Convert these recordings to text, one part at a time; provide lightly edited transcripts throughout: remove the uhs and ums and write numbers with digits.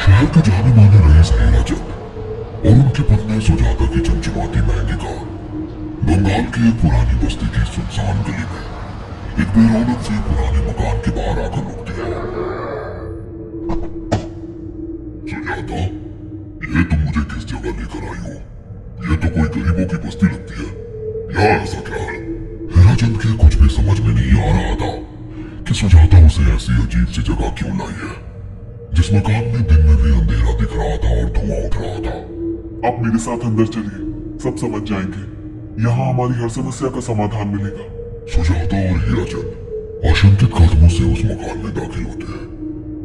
शहर के जाने माने रईस हीराचंद और उनकी पत्नी सुजाता की चमचमाती मेहंदी का बंगाल की एक पुरानी बस्ती की सुनसान गली में एक बेरौनक से पुराने मकान के बाहर आकर रुकती है। सुजाता, ये तुम मुझे किस जगह लेकर आई हो? ये तो कोई गरीबों की बस्ती लगती है। यहाँ ऐसा क्या है? हीराचंद के कुछ भी समझ में नहीं आ रहा था कि सुजाता उसे ऐसी अजीब सी जगह क्यों लाई है जिस मकान में दिन में भी अंधेरा दिख रहा था और धुआं उठ रहा था। आप मेरे साथ अंदर चलिए, सब समझ जाएंगे। यहाँ हमारी हर समस्या का समाधान मिलेगा। सुजाता और हीराचंद आशंकित कदमों से उस मकान में दाखिल होते हैं।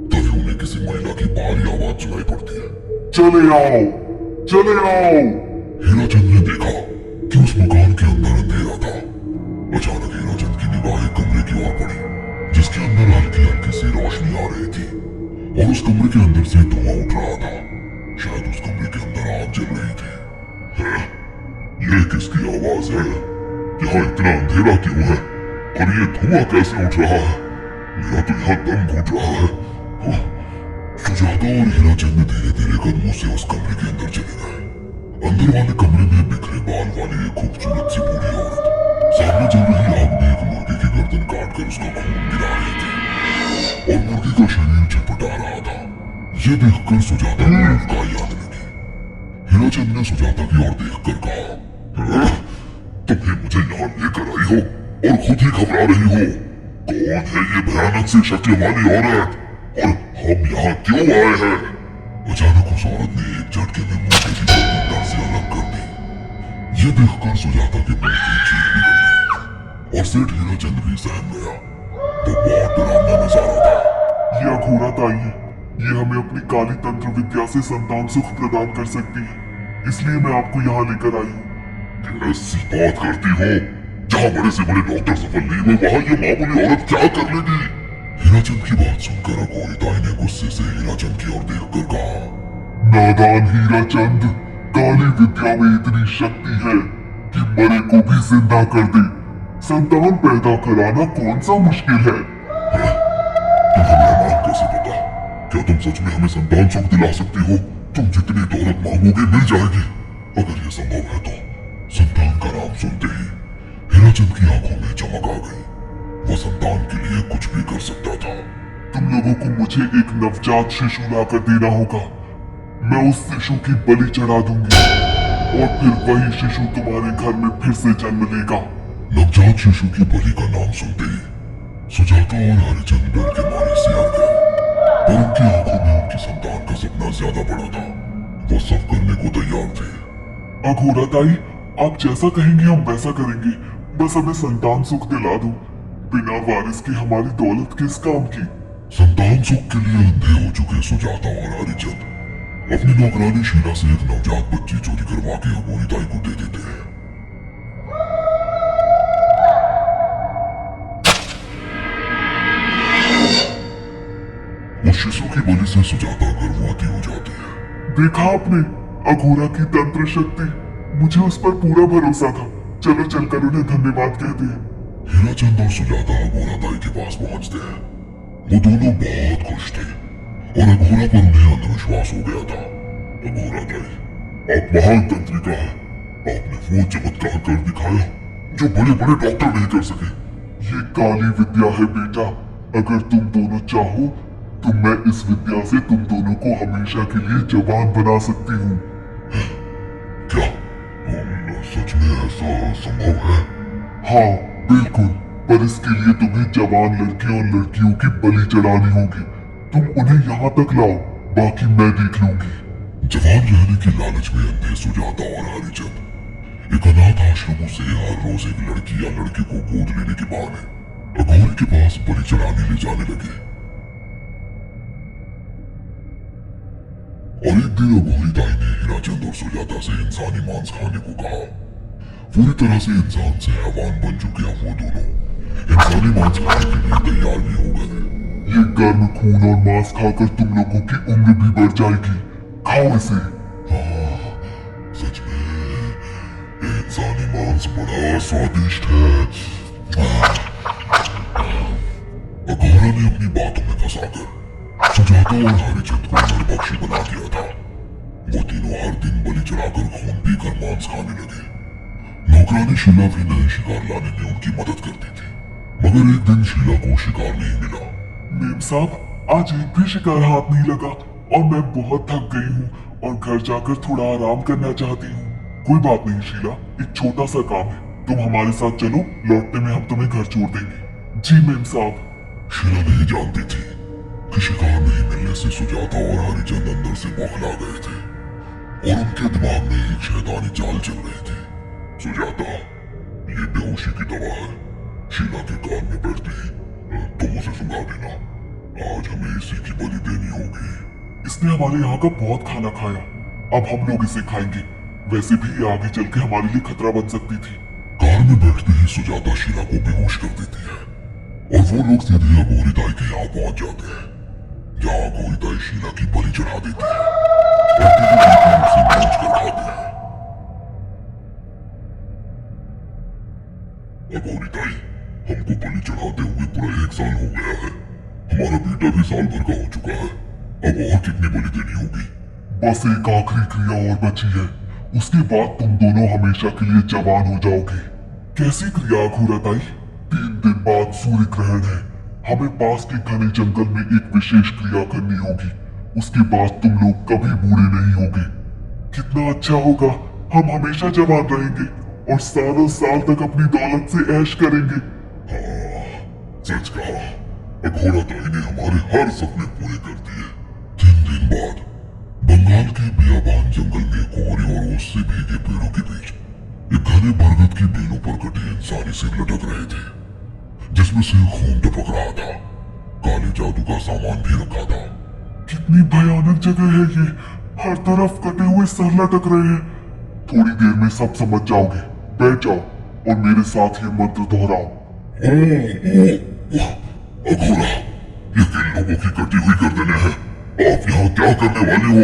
तभी उन्हें किसी महिला की भारी आवाज सुनाई पड़ती है। चले आओ, चले आओ। हीराचंद ने देखा कि उस मकान के अंदर अंधेरा था। अचानक हीराचंद की निगाह एक कमरे की ओर पड़ी जिसके अंदर हल्की हल्की सी रोशनी आ रही थी और उस कमरे के अंदर से धुआं उठ रहा था। शायद उस कमरे के अंदर आग जल रही थी। ये किसकी आवाज है? यहाँ इतना अंधेरा क्यों है और ये धुआं कैसे उठ रहा है? मेरा तो यहाँ दम घुट रहा है। सुजाता और हीराचंद धीरे धीरे कदमों से उस कमरे के अंदर चले गए। अंदर वाले कमरे में बिखरे बाल वाली एक खूबसूरत सी बूढ़ी औरत सामने जल रही आग में एक मुर्गी की गर्दन काट कर उसका खून गिरा रही थी और मुर्गी का शरीर छटपटा रहा था। ये देखकर सुजाता को उल्काई आने लगी। हीराचंद ने सुजाता की ओर देखकर कहा, तुमने मुझे यहाँ लेकर आई हो और खुद ही घबरा रही हो। कौन है ये भयानक सी शक्ल वाली औरत और हम यहाँ क्यों आए हैं? अचानक उस औरत ने एक झटके में मुर्गे की गर्दन से अलग कर दी। ये देखकर सुजाता के मुंह की चीख निकल गई और सेठ हीराचंद भी सहम गया। वो बहुत डरावना नजारा था। ये अघोरा ताई है। ये हमें अपनी काली तंत्र विद्या से संतान सुख प्रदान कर सकती है, इसलिए मैं आपको यहाँ लेकर आई हूँ। ऐसी बात करती हो? जहाँ बड़े से बड़े डॉक्टर सफल नहीं हुए वहाँ ये मामूली औरत क्या कर लेगी? हीराचंद की बात सुनकर अघोरी ताई ने गुस्से से हीराचंद की ओर देखकर कहा, नादान हीराचंद, काली विद्या में इतनी शक्ति है कि मरे को भी जिंदा कर दे। संतान पैदा कराना कौन सा मुश्किल है? तुम्हें मेरा नाम कैसे पता? क्या तुम सच में हमें संतान सुख दिला सकती हो? तुम जितनी दौलत मांगोगे मिल जाएगी। अगर ये संभव है तो। संतान का नाम सुनते ही हीराचंद की आंखों में चमक आ गई। वो संतान के लिए कुछ भी कर सकता था। तुम लोगों को मुझे एक नवजात शिशु लाकर देना होगा। मैं उस शिशु की बलि चढ़ा दूंगी और फिर वही शिशु तुम्हारे घर में फिर से जन्म लेगा। नवजात शिशु की बलि का नाम सुनते ही सुजाता और हरिचंद डर के मारे सिहर गए, पर उनकी आंखों में उनकी संतान का सपना ज्यादा बड़ा था। वो सब करने को तैयार थे। अघोरा ताई, आप जैसा कहेंगे हम वैसा करेंगे। बस हमें संतान सुख दिला दो। बिना वारिस के हमारी दौलत किस काम की? संतान सुख के लिए अंधे हो चुके सुजाता और हरिचंद अपनी नौकरानी शीला से एक नवजात बच्ची चोरी करवा के अघोरी ताई को दे देते हैं। उस शिशु की बलि से सुजाता गर्भवती हो जाती है। देखा आपने अघोरा की तंत्र शक्ति। मुझे उस पर पूरा भरोसा था। चलो चलकर उन्हें धन्यवाद कहते हैं। हीराचंद और सुजाता अघोरा ताई के पास पहुंचते हैं। वो दोनों बहुत खुश थे और अघोरा पर उन्हें अंधविश्वास हो गया था। अघोरा ताई, आप महान तंत्रिका हैं। आपने वो चमत्कार कर दिखाया जो बड़े बड़े डॉक्टर नहीं कर सके। ये काली विद्या है बेटा। अगर तुम दोनों चाहो तो मैं इस विद्या से तुम दोनों को हमेशा के लिए जवान बना सकती हूँ। क्या सच में ऐसा संभव है? हाँ बिल्कुल, पर इसके लिए तुम्हें जवान लड़के और लड़कियों की बलि चढ़ानी होगी। तुम उन्हें यहाँ तक लाओ, बाकी मैं देख लूंगी। जवान रहने की लालच में अंधे सुजाता और हरिचंद एक अनाथ आश्रमों से हर रोज एक लड़की या लड़के को गोद लेने के बहाने अघोरी के पास बलि चढ़ाने ले जाने लगे। और एक दिन अघोरी ताई ने हीराचंद और सुजाता से इंसानी मांस खाने को कहा। पूरी तरह से इंसान से हैवान बन चुके हैं वो दोनों इंसानी मांस खाने के लिए तैयार भी हो गए। ये गर्म खून और मांस खाकर तुम लोगों की उम्र भी बढ़ जाएगी। खाओ इसे। हाँ, सच में इंसानी मांस मांस बड़ा स्वादिष्ट है। अघोरा ने अपनी बातों में फंसाकर सुजाता और हरिचंद को निर्बख्शी बना दिया था। वो तीनों हर दिन बलि चढ़ाकर खून पीकर मांस खाने लगे। नौकरानी शीला भी नए शिकार लाने में उनकी मदद करती थी, मगर एक दिन शीला को शिकार नहीं मिला। मेम साहब, आज एक भी शिकार हाथ नहीं लगा और मैं बहुत थक गई हूँ और घर जाकर थोड़ा आराम करना चाहती हूँ। कोई बात नहीं शीला, एक छोटा सा काम है, तुम हमारे साथ चलो, लौटने में हम तुम्हें घर छोड़ देंगे। जी मेम साहब। शीला नहीं जानती थी कि शिकार नहीं मिलने से सुजाता और हरिचंद अंदर से बौखला गए थे और उनके दिमाग में एक शैतानी चाल चल रही थी। सुजाता, ये बेहोशी की दवा है। शीला के कान में बैठती ही तुम उसे सुंघा देना। आज हमें इसी की बलि देनी होगी। इसने हमारे यहाँ का बहुत खाना खाया, अब हम लोग इसे खाएंगे। वैसे भी ये आगे चल के हमारे लिए खतरा बन सकती थी। कार में बैठते ही सुजाता शीला को बेहोश कर देती है और वो लोग सीधे अघोरी ताई के यहाँ पहुंच जाते हैं, जहाँ अघोरी ताई शीला की बलि चढ़ा देती है और तीनों उसे नोच कर खाते हैं। अघोरी ताई, हमको बलि चढ़ाते हुए पूरा 1 साल हो गया है। हमारा बेटा भी साल भर का हो चुका है। अब और कितनी बलि देनी होगी? बस एक आखिरी क्रिया और बची है, उसके बाद तुम दोनों हमेशा के लिए जवान हो जाओगे। कैसी क्रिया अघोरा ताई? 3 दिन बाद सूर्य ग्रहण है, हमें पास के घने जंगल में एक विशेष क्रिया करनी होगी। उसके बाद तुम लोग कभी बूढ़े नहीं होगे। कितना अच्छा होगा, हम हमेशा जवान रहेंगे और सालों साल तक अपनी दौलत से ऐश करेंगे। हाँ, सच कहा। अघोरा ताई ने हमारे हर सपने पूरे कर दिए। 3 दिन बाद बंगाल के बियाबान जंगल में कोहरे और ओस से भीगे पेड़ों के बीच एक घने बरगद की बेलों पर कटे इंसानी सिर लटक रहे थे, जिसमें से खून टपक रहा था। काले जादू का सामान भी रखा था। कितनी भयानक जगह है ये, हर तरफ कटे हुए सर लटक रहे हैं। थोड़ी देर में सब समझ जाओगे, बैठ जाओ और मेरे साथ ये मंत्र दोहराओ। अघोरा, ये किन लोगों की कटी हुई गर्दनें हैं? आप यहाँ क्या करने वाले हो?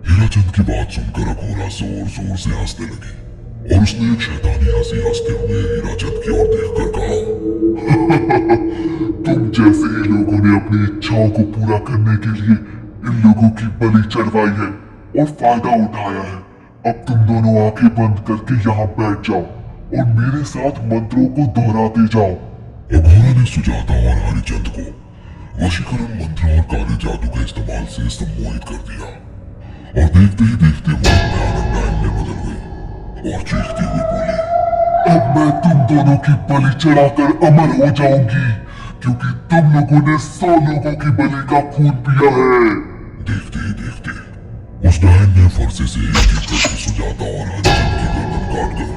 हीराचंद की बात सुनकर अघोरा जोर जोर से हंसने लगी और उसने एक शैतानी हंसी हंसते हुए हीराचंद की ओर देखकर कहा, तुम जैसे ही लोगों ने अपनी इच्छाओं को पूरा करने के लिए इन लोगों की बलि चढ़वाई है और फायदा उठाया है। अब तुम दोनों आंखें बंद करके यहाँ बैठ जाओ और मेरे साथ मंत्रों को दोहराते जाओ। अघोरा ने सुजाता और हरिचंद को वशीकरण मंत्र और काले जादू के इस्तेमाल से सम्मोहित कर दिया और देखते ही देखते वो भयानक डायन में बदल गई और चीखती हुई बोली, अब मैं तुम दोनों की बलि चढ़ाकर अमर हो जाऊंगी, क्योंकि तुम लोगों ने 100 लोगों की बलि का खून पिया है। देखते ही देखते उस डायन ने फरसे से एक एक करके सुजाता और हरिचंद की गर्दन काटकर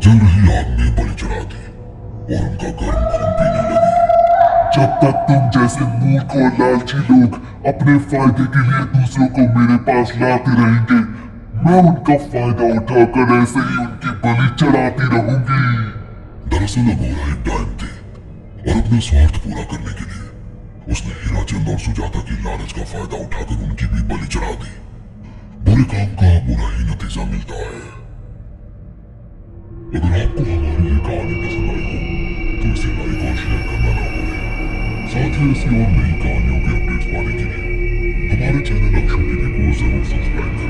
जल रही आग में बलि चढ़ा दी और उनका गर्म खून पीने लगी। जब तक तुम जैसे मूर्ख और लालची लोग अपने फायदे के लिए दूसरों को मेरे पास लाते रहेंगे, मैं उनका फायदा उठाकर ऐसे ही उनकी बलि चढ़ाती रहूंगी। दरअसल अघोरा एक डायन थे और अपना स्वार्थ पूरा करने के लिए उसने हीराचंद और सुजाता की लालच का फायदा उठाकर उनकी भी बलि चढ़ा दी। बुरे काम का बुरा ही नतीजा मिलता है। अगर आपको हमारी ये कहानी पसंद आई हो तो इसे लाइक और शेयर करना ना भूलें। साथ ही ऐसी और नई कहानियों के अपडेट्स पाने के लिए हमारे चैनल अक्षर टीवी को जरूर सब्सक्राइब करें।